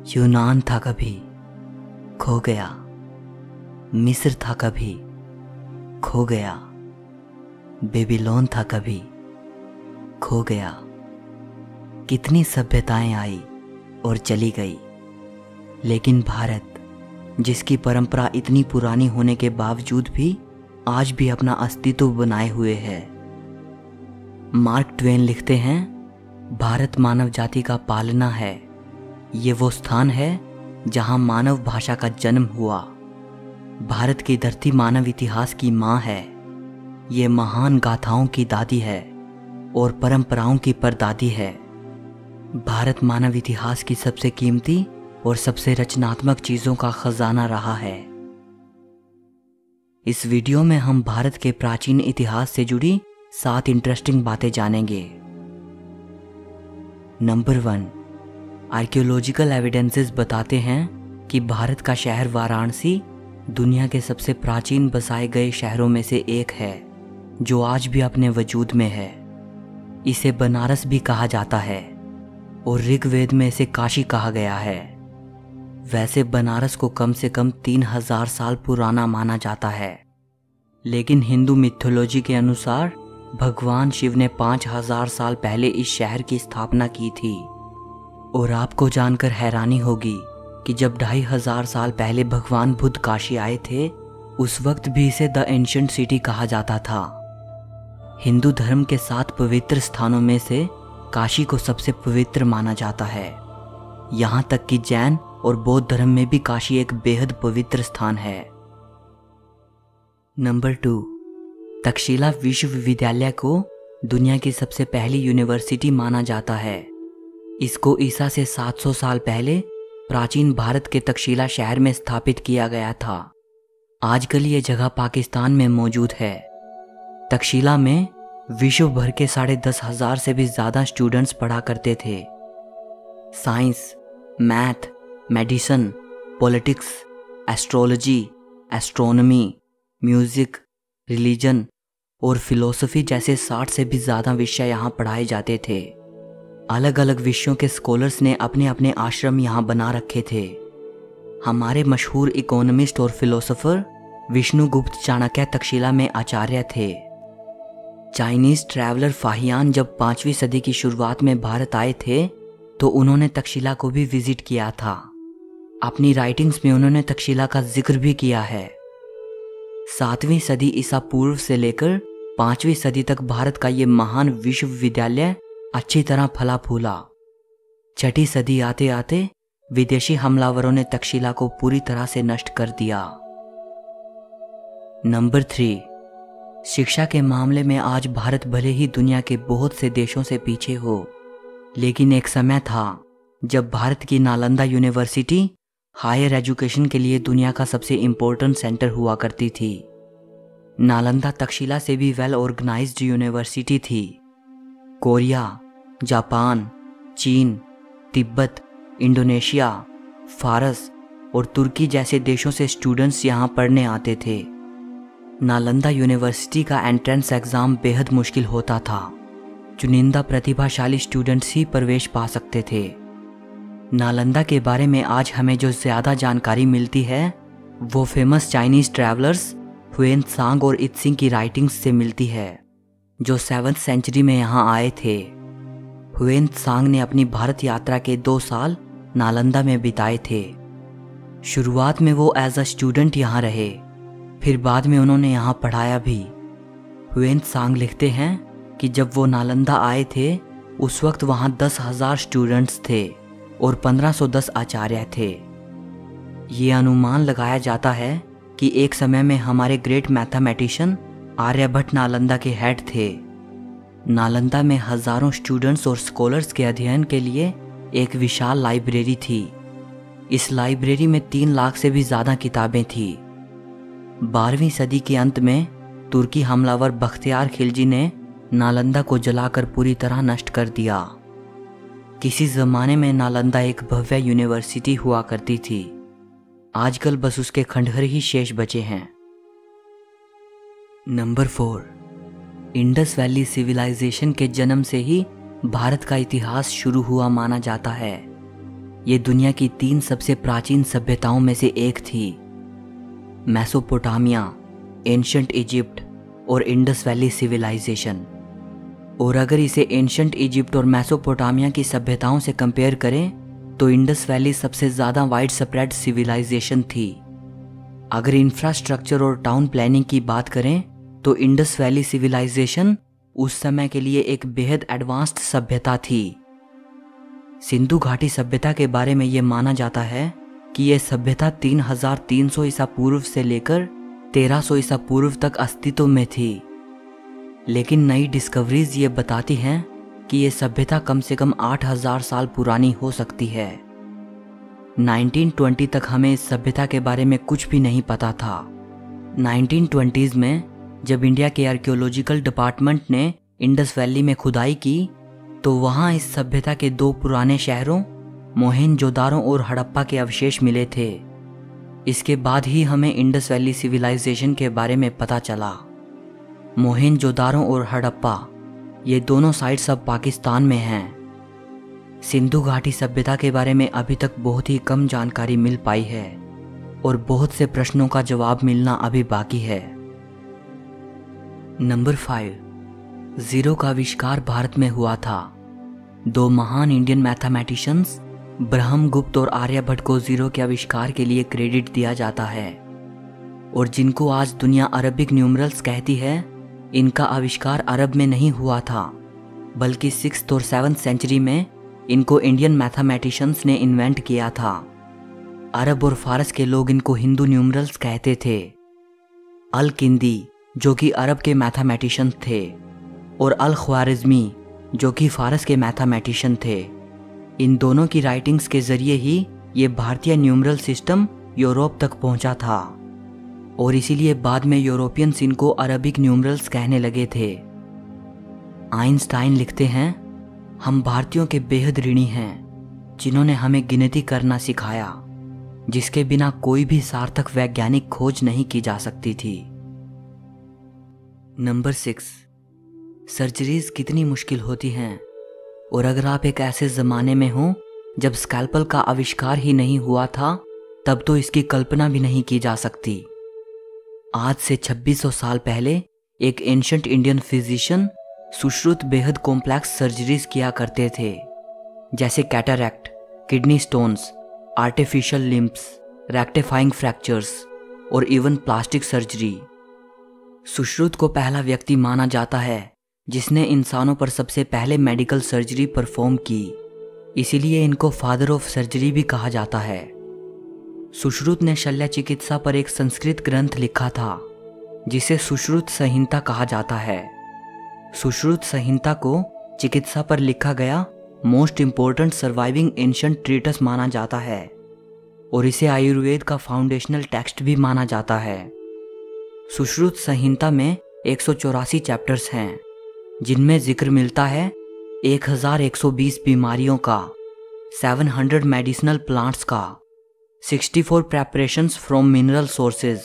यूनान था कभी, खो गया। मिस्र था कभी, खो गया। बेबीलोन था कभी, खो गया। कितनी सभ्यताएं आई और चली गई, लेकिन भारत, जिसकी परंपरा इतनी पुरानी होने के बावजूद भी आज भी अपना अस्तित्व बनाए हुए है। मार्क ट्वेन लिखते हैं, भारत मानव जाति का पालना है। ये वो स्थान है जहां मानव भाषा का जन्म हुआ। भारत की धरती मानव इतिहास की माँ है। ये महान गाथाओं की दादी है और परंपराओं की परदादी है। भारत मानव इतिहास की सबसे कीमती और सबसे रचनात्मक चीज़ों का खजाना रहा है। इस वीडियो में हम भारत के प्राचीन इतिहास से जुड़ी 7 इंटरेस्टिंग बातें जानेंगे। नंबर 1, आर्कियोलॉजिकल एविडेंसेस बताते हैं कि भारत का शहर वाराणसी दुनिया के सबसे प्राचीन बसाए गए शहरों में से एक है, जो आज भी अपने वजूद में है। इसे बनारस भी कहा जाता है और ऋग्वेद में इसे काशी कहा गया है। वैसे बनारस को कम से कम 3000 साल पुराना माना जाता है, लेकिन हिंदू मिथोलॉजी के अनुसार भगवान शिव ने 5000 साल पहले इस शहर की स्थापना की थी। और आपको जानकर हैरानी होगी कि जब 2500 साल पहले भगवान बुद्ध काशी आए थे, उस वक्त भी इसे द एंशिएंट सिटी कहा जाता था। हिंदू धर्म के 7 पवित्र स्थानों में से काशी को सबसे पवित्र माना जाता है। यहाँ तक कि जैन और बौद्ध धर्म में भी काशी एक बेहद पवित्र स्थान है। नंबर 2, तक्षशिला विश्वविद्यालय को दुनिया की सबसे पहली यूनिवर्सिटी माना जाता है। इसको ईसा से 700 साल पहले प्राचीन भारत के तक्षशिला शहर में स्थापित किया गया था। आजकल ये जगह पाकिस्तान में मौजूद है। तक्षशिला में विश्व भर के 10,500 से भी ज़्यादा स्टूडेंट्स पढ़ा करते थे। Science, math, medicine, politics, astrology, astronomy, music, religion और फिलॉसफी जैसे 60 से भी ज़्यादा विषय यहाँ पढ़ाए जाते थे। अलग अलग विषयों के स्कॉलर्स ने अपने अपने आश्रम यहाँ बना रखे थे। हमारे मशहूर इकोनॉमिस्ट और फिलोसोफर विष्णुगुप्त चाणक्य तक्षशिला में आचार्य थे। चाइनीज़ ट्रैवलर फाहियान जब 5वीं सदी की शुरुआत में भारत आए थे, तो उन्होंने तक्षशिला को भी विजिट किया था। अपनी राइटिंग्स में उन्होंने तक्षशिला का जिक्र भी किया है। 7वीं सदी ईसा पूर्व से लेकर 5वीं सदी तक भारत का ये महान विश्वविद्यालय अच्छी तरह फला फूला। 6ठी सदी आते आते विदेशी हमलावरों ने तक्षशिला को पूरी तरह से नष्ट कर दिया। नंबर 3, शिक्षा के मामले में आज भारत भले ही दुनिया के बहुत से देशों से पीछे हो, लेकिन एक समय था जब भारत की नालंदा यूनिवर्सिटी हायर एजुकेशन के लिए दुनिया का सबसे इम्पोर्टेंट सेंटर हुआ करती थी। नालंदा तक्षशिला से भी वेल ऑर्गेनाइज्ड यूनिवर्सिटी थी। कोरिया, जापान, चीन, तिब्बत, इंडोनेशिया, फारस और तुर्की जैसे देशों से स्टूडेंट्स यहाँ पढ़ने आते थे। नालंदा यूनिवर्सिटी का एंट्रेंस एग्ज़ाम बेहद मुश्किल होता था। चुनिंदा प्रतिभाशाली स्टूडेंट्स ही प्रवेश पा सकते थे। नालंदा के बारे में आज हमें जो ज़्यादा जानकारी मिलती है, वो famous Chinese travellers when Tsang और इत्सिंग की राइटिंग्स से मिलती है, जो 7th सेंचुरी में यहाँ आए थे। हुएन त्सांग ने अपनी भारत यात्रा के 2 साल नालंदा में बिताए थे। शुरुआत में वो एज अ स्टूडेंट यहाँ रहे, फिर बाद में उन्होंने यहाँ पढ़ाया भी। हुएन त्सांग लिखते हैं कि जब वो नालंदा आए थे, उस वक्त वहाँ 10,000 स्टूडेंट्स थे और 1510 आचार्य थे। ये अनुमान लगाया जाता है कि एक समय में हमारे ग्रेट मैथमेटिशियन आर्यभट्ट नालंदा के हेड थे। नालंदा में हजारों स्टूडेंट्स और स्कॉलर्स के अध्ययन के लिए एक विशाल लाइब्रेरी थी। इस लाइब्रेरी में 3 लाख से भी ज़्यादा किताबें थी। 12वीं सदी के अंत में तुर्की हमलावर बख्तियार खिलजी ने नालंदा को जलाकर पूरी तरह नष्ट कर दिया। किसी ज़माने में नालंदा एक भव्य यूनिवर्सिटी हुआ करती थी। आजकल बस उसके खंडहर ही शेष बचे हैं। नंबर 4, इंडस वैली सिविलाइजेशन के जन्म से ही भारत का इतिहास शुरू हुआ माना जाता है। ये दुनिया की 3 सबसे प्राचीन सभ्यताओं में से एक थी, मेसोपोटामिया, एंशिएंट इजिप्ट और इंडस वैली सिविलाइजेशन। और अगर इसे एंशिएंट इजिप्ट और मेसोपोटामिया की सभ्यताओं से कंपेयर करें तो इंडस वैली सबसे ज़्यादा वाइड स्प्रेड सिविलाइजेशन थी। अगर इंफ्रास्ट्रक्चर और टाउन प्लानिंग की बात करें तो इंडस वैली सिविलाइजेशन उस समय के लिए एक बेहद एडवांस्ड सभ्यता थी। सिंधु घाटी सभ्यता के बारे में यह माना जाता है कि यह सभ्यता 3300 ईसा पूर्व से लेकर 1300 ईसा पूर्व तक अस्तित्व में थी। लेकिन नई डिस्कवरीज ये बताती हैं कि यह सभ्यता कम से कम 8000 साल पुरानी हो सकती है। 1920 तक हमें इस सभ्यता के बारे में कुछ भी नहीं पता था। 1920s में जब इंडिया के आर्कियोलॉजिकल डिपार्टमेंट ने इंडस वैली में खुदाई की तो वहाँ इस सभ्यता के 2 पुराने शहरों मोहेनजोदारो और हड़प्पा के अवशेष मिले थे। इसके बाद ही हमें इंडस वैली सिविलाइजेशन के बारे में पता चला। मोहेनजोदारो और हड़प्पा ये दोनों साइट्स अब पाकिस्तान में हैं। सिंधु घाटी सभ्यता के बारे में अभी तक बहुत ही कम जानकारी मिल पाई है और बहुत से प्रश्नों का जवाब मिलना अभी बाकी है। नंबर 5, जीरो का आविष्कार भारत में हुआ था। 2 महान इंडियन मैथमेटिशियंस ब्रह्मगुप्त और आर्यभट्ट को जीरो के आविष्कार के लिए क्रेडिट दिया जाता है और जिनको आज दुनिया अरबिक न्यूमरल्स कहती है, इनका आविष्कार अरब में नहीं हुआ था बल्कि 6th और 7th सेंचुरी में इनको इंडियन मैथमेटिशियंस ने इन्वेंट किया था। अरब और फारस के लोग इनको हिंदू न्यूमरल्स कहते थे। अल किंदी जो कि अरब के मैथमेटिशियन थे और अल ख्वारिज़मी जो कि फारस के मैथमेटिशियन थे। इन दोनों की राइटिंग्स के जरिए ही ये भारतीय न्यूमरल सिस्टम यूरोप तक पहुंचा था और इसीलिए बाद में यूरोपियंस इनको अरबिक न्यूमरल्स कहने लगे थे। आइंस्टाइन लिखते हैं, हम भारतीयों के बेहद ऋणी हैं जिन्होंने हमें गिनती करना सिखाया, जिसके बिना कोई भी सार्थक वैज्ञानिक खोज नहीं की जा सकती थी। नंबर 6, सर्जरीज कितनी मुश्किल होती हैं और अगर आप एक ऐसे ज़माने में हो जब स्कैल्पल का आविष्कार ही नहीं हुआ था तब तो इसकी कल्पना भी नहीं की जा सकती। आज से 2600 साल पहले एक एंशिएंट इंडियन फिजिशियन सुश्रुत बेहद कॉम्प्लेक्स सर्जरीज किया करते थे, जैसे cataract, kidney stones, artificial limbs, rectifying fractures और इवन प्लास्टिक सर्जरी। सुश्रुत को पहला व्यक्ति माना जाता है जिसने इंसानों पर सबसे पहले मेडिकल सर्जरी परफॉर्म की, इसीलिए इनको फादर ऑफ सर्जरी भी कहा जाता है। सुश्रुत ने शल्य चिकित्सा पर एक संस्कृत ग्रंथ लिखा था जिसे सुश्रुत संहिता कहा जाता है। सुश्रुत संहिता को चिकित्सा पर लिखा गया most important surviving ancient treatise माना जाता है और इसे आयुर्वेद का फाउंडेशनल टेक्स्ट भी माना जाता है। सुश्रुत संहिता में 184 चैप्टर्स हैं जिनमें जिक्र मिलता है 1120 बीमारियों का, 700 मेडिसिनल प्लांट्स का, 64 प्रेपरेशंस फ्रॉम मिनरल सोर्सेज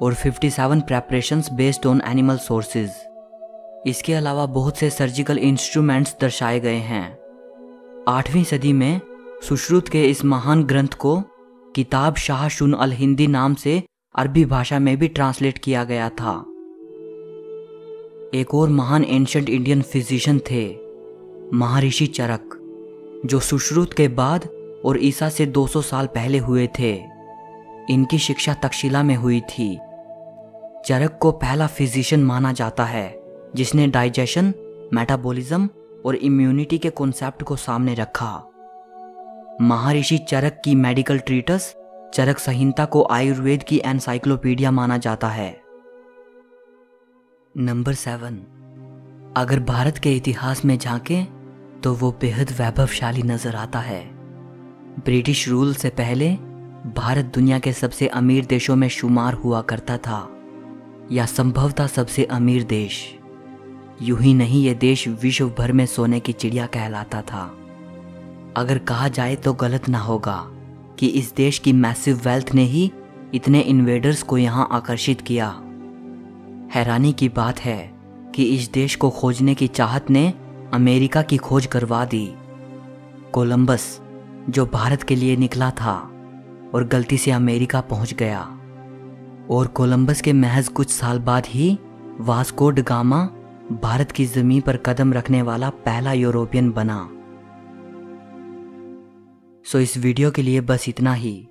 और 57 preparations based on animal sources. इसके अलावा बहुत से सर्जिकल इंस्ट्रूमेंट्स दर्शाए गए हैं। 8वीं सदी में सुश्रुत के इस महान ग्रंथ को किताब शाह शुन अल हिंदी नाम से अरबी भाषा में भी ट्रांसलेट किया गया था। एक और महान एंशिएंट इंडियन फिजिशियन थे महर्षि चरक, जो सुश्रुत के बाद और ईसा से 200 साल पहले हुए थे। इनकी शिक्षा तक्षशिला में हुई थी। चरक को पहला फिजिशियन माना जाता है जिसने डाइजेशन, मेटाबॉलिज्म और इम्यूनिटी के कॉन्सेप्ट को सामने रखा। महर्षि चरक की मेडिकल ट्रीटस चरक संहिता को आयुर्वेद की एनसाइक्लोपीडिया माना जाता है। नंबर 7, अगर भारत के इतिहास में झांकें तो वो बेहद वैभवशाली नजर आता है। ब्रिटिश रूल से पहले भारत दुनिया के सबसे अमीर देशों में शुमार हुआ करता था या संभवतः सबसे अमीर देश। यूं ही नहीं, ये देश विश्व भर में सोने की चिड़िया कहलाता था। अगर कहा जाए तो गलत ना होगा कि इस देश की मैसिव वेल्थ ने ही इतने इन्वेडर्स को यहाँ आकर्षित किया। हैरानी की बात है कि इस देश को खोजने की चाहत ने अमेरिका की खोज करवा दी। कोलंबस जो भारत के लिए निकला था और गलती से अमेरिका पहुंच गया। और कोलंबस के महज कुछ साल बाद ही वास्को ड गामा भारत की जमीन पर कदम रखने वाला पहला यूरोपियन बना। सो इस वीडियो के लिए बस इतना ही।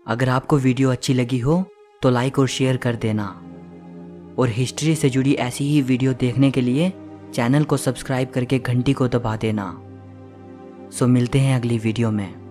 अगर आपको वीडियो अच्छी लगी हो तो लाइक और शेयर कर देना, और हिस्ट्री से जुड़ी ऐसी ही वीडियो देखने के लिए चैनल को सब्सक्राइब करके घंटी को दबा देना। सो मिलते हैं अगली वीडियो में।